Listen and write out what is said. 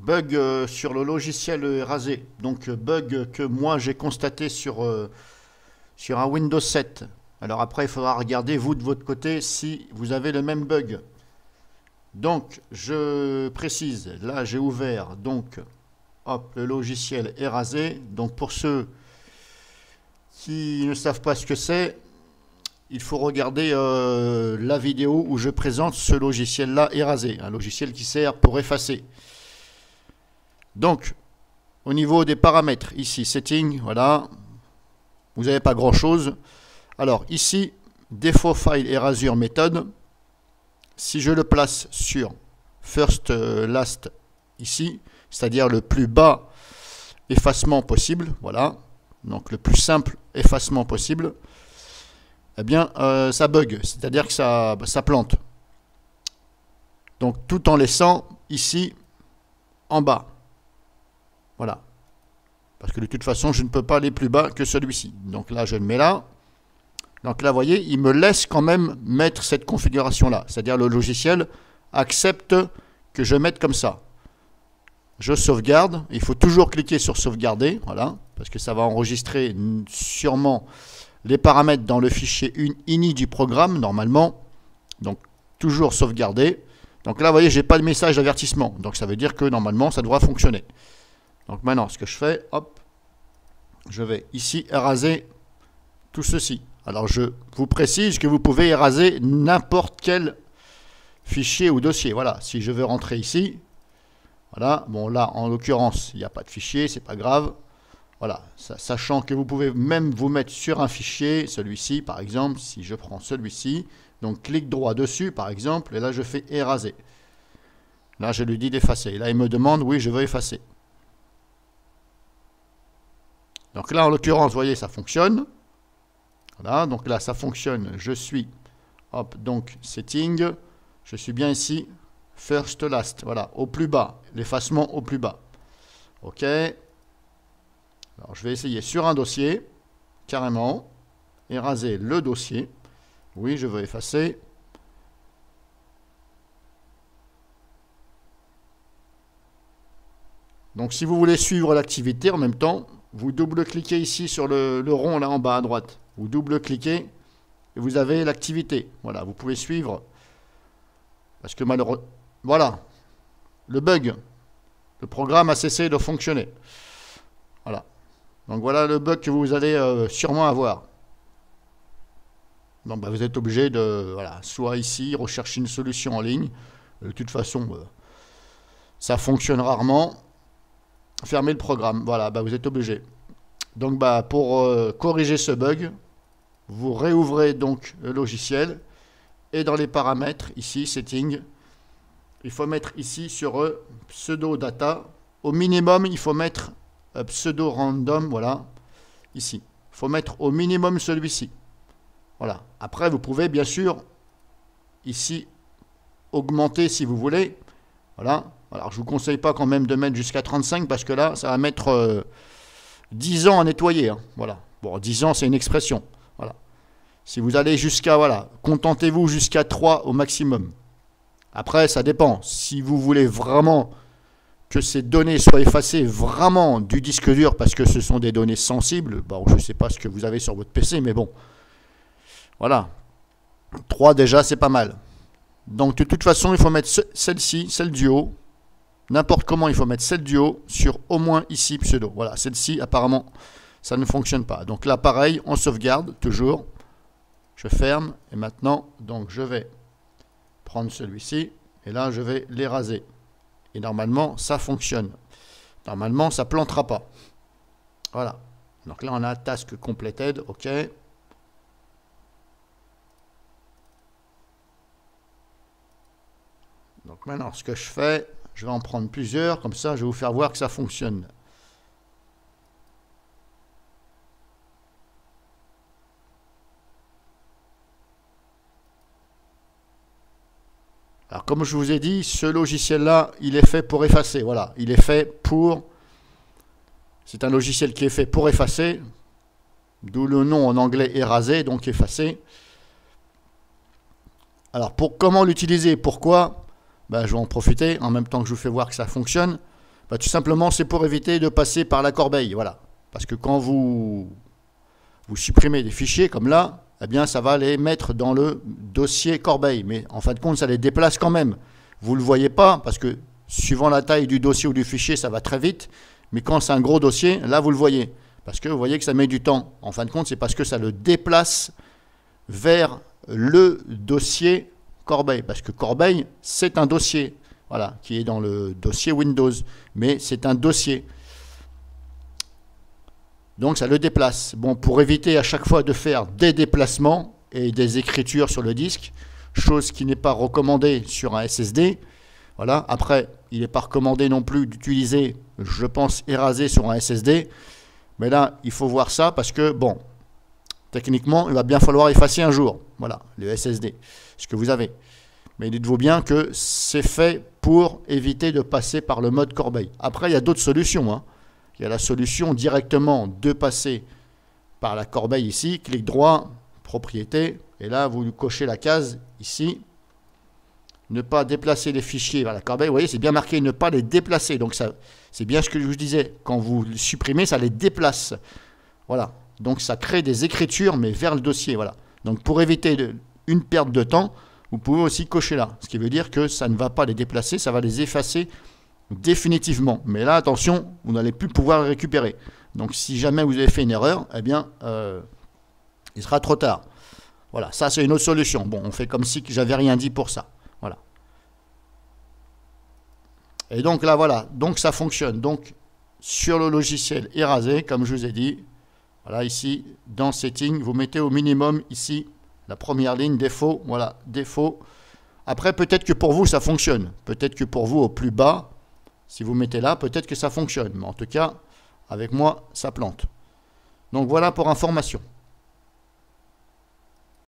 Bug sur le logiciel Erasé. Donc bug que moi j'ai constaté sur un Windows 7. Alors après il faudra regarder vous de votre côté si vous avez le même bug. Donc je précise, là j'ai ouvert donc hop, le logiciel Erasé. Donc pour ceux qui ne savent pas ce que c'est, il faut regarder la vidéo où je présente ce logiciel-là Erasé, un logiciel qui sert pour effacer. Donc, au niveau des paramètres, ici, Setting, voilà, vous n'avez pas grand-chose. Alors, ici, Default File Erasure Method, si je le place sur First Last, ici, c'est-à-dire le plus bas effacement possible, voilà, donc le plus simple effacement possible, eh bien, ça bug, c'est-à-dire que ça plante. Donc, tout en laissant ici, en bas. Voilà. Parce que de toute façon, je ne peux pas aller plus bas que celui-ci. Donc là, je le mets là. Donc là, vous voyez, il me laisse quand même mettre cette configuration-là. C'est-à-dire le logiciel accepte que je mette comme ça. Je sauvegarde. Il faut toujours cliquer sur sauvegarder. Voilà. Parce que ça va enregistrer sûrement les paramètres dans le fichier ini du programme, normalement. Donc, toujours sauvegarder. Donc là, vous voyez, je n'ai pas de message d'avertissement. Donc ça veut dire que normalement, ça devra fonctionner. Donc maintenant, ce que je fais, hop, je vais ici eraser tout ceci. Alors je vous précise que vous pouvez eraser n'importe quel fichier ou dossier. Voilà, si je veux rentrer ici, voilà, bon là en l'occurrence, il n'y a pas de fichier, c'est pas grave. Voilà, sachant que vous pouvez même vous mettre sur un fichier, celui-ci par exemple, si je prends celui-ci, donc clic droit dessus par exemple, et là je fais eraser. Là je lui dis d'effacer. Là il me demande, oui je veux effacer. Donc là, en l'occurrence, vous voyez, ça fonctionne. Voilà, donc là, ça fonctionne. Je suis, hop, donc, setting. Je suis bien ici, first last. Voilà, au plus bas. L'effacement au plus bas. OK. Alors, je vais essayer sur un dossier, carrément, eraser le dossier. Oui, je veux effacer. Donc, si vous voulez suivre l'activité en même temps, vous double-cliquez ici sur le rond là en bas à droite. Vous double-cliquez et vous avez l'activité. Voilà, vous pouvez suivre. Parce que malheureusement, voilà, le bug. Le programme a cessé de fonctionner. Voilà. Donc voilà le bug que vous allez sûrement avoir. Donc bah, vous êtes obligé de, voilà, soit ici, rechercher une solution en ligne. De toute façon, ça fonctionne rarement. Fermez le programme. Voilà, bah, vous êtes obligé. Donc bah, pour corriger ce bug, vous réouvrez donc le logiciel et dans les paramètres, ici, setting, il faut mettre ici sur pseudo data. Au minimum, il faut mettre pseudo random, voilà, ici. Il faut mettre au minimum celui-ci. Voilà. Après, vous pouvez bien sûr ici augmenter si vous voulez. Voilà. Alors, je ne vous conseille pas quand même de mettre jusqu'à 35 parce que là, ça va mettre 10 ans à nettoyer. Hein. Voilà. Bon, 10 ans, c'est une expression. Voilà. Si vous allez jusqu'à, voilà, contentez-vous jusqu'à 3 au maximum. Après, ça dépend. Si vous voulez vraiment que ces données soient effacées vraiment du disque dur parce que ce sont des données sensibles, bon, je ne sais pas ce que vous avez sur votre PC, mais bon. Voilà. 3 déjà, c'est pas mal. Donc, de toute façon, il faut mettre celle-ci, celle du haut. N'importe comment, il faut mettre celle du haut sur au moins ici pseudo. Voilà, celle-ci, apparemment, ça ne fonctionne pas. Donc là, pareil, on sauvegarde toujours. Je ferme. Et maintenant, donc je vais prendre celui-ci. Et là, je vais l'éraser. Et normalement, ça fonctionne. Normalement, ça ne plantera pas. Voilà. Donc là, on a Task Completed. OK. Donc maintenant, ce que je fais, je vais en prendre plusieurs. Comme ça, je vais vous faire voir que ça fonctionne. Alors, comme je vous ai dit, ce logiciel-là, il est fait pour effacer. Voilà, il est fait pour... C'est un logiciel qui est fait pour effacer. D'où le nom en anglais eraser, donc effacer. Alors, comment l'utiliser? Pourquoi? Ben, je vais en profiter en même temps que je vous fais voir que ça fonctionne. Bah, tout simplement, c'est pour éviter de passer par la corbeille. Voilà. Parce que quand vous supprimez des fichiers comme là, eh bien, ça va les mettre dans le dossier corbeille. Mais en fin de compte, ça les déplace quand même. Vous ne le voyez pas parce que suivant la taille du dossier ou du fichier, ça va très vite. Mais quand c'est un gros dossier, là, vous le voyez. Parce que vous voyez que ça met du temps. En fin de compte, c'est parce que ça le déplace vers le dossier corbeille. Parce que corbeille, c'est un dossier. Voilà, qui est dans le dossier Windows. Mais c'est un dossier. Donc ça le déplace. Bon, pour éviter à chaque fois de faire des déplacements et des écritures sur le disque, chose qui n'est pas recommandée sur un SSD. Voilà. Après, il n'est pas recommandé non plus d'utiliser, je pense, Eraser sur un SSD. Mais là, il faut voir ça parce que, bon, techniquement, il va bien falloir effacer un jour. Voilà, le SSD, ce que vous avez. Mais dites-vous bien que c'est fait pour éviter de passer par le mode corbeille. Après, il y a d'autres solutions, hein. Il y a la solution directement de passer par la corbeille ici, clic droit, propriété, et là vous cochez la case ici, ne pas déplacer les fichiers vers la corbeille. Vous voyez, c'est bien marqué ne pas les déplacer. Donc c'est bien ce que je vous disais, quand vous les supprimez, ça les déplace. Voilà, donc ça crée des écritures, mais vers le dossier. Voilà. Donc pour éviter une perte de temps, vous pouvez aussi cocher là, ce qui veut dire que ça ne va pas les déplacer, ça va les effacer définitivement. Mais là, attention, vous n'allez plus pouvoir le récupérer. Donc, si jamais vous avez fait une erreur, eh bien, il sera trop tard. Voilà, ça, c'est une autre solution. Bon, on fait comme si j'avais rien dit pour ça. Voilà. Et donc, là, voilà. Donc, ça fonctionne. Donc, sur le logiciel Eraser, comme je vous ai dit, voilà, ici, dans Settings, vous mettez au minimum, ici, la première ligne, défaut. Voilà, défaut. Après, peut-être que pour vous, ça fonctionne. Peut-être que pour vous, au plus bas, si vous mettez là, peut-être que ça fonctionne. Mais en tout cas, avec moi, ça plante. Donc voilà pour information.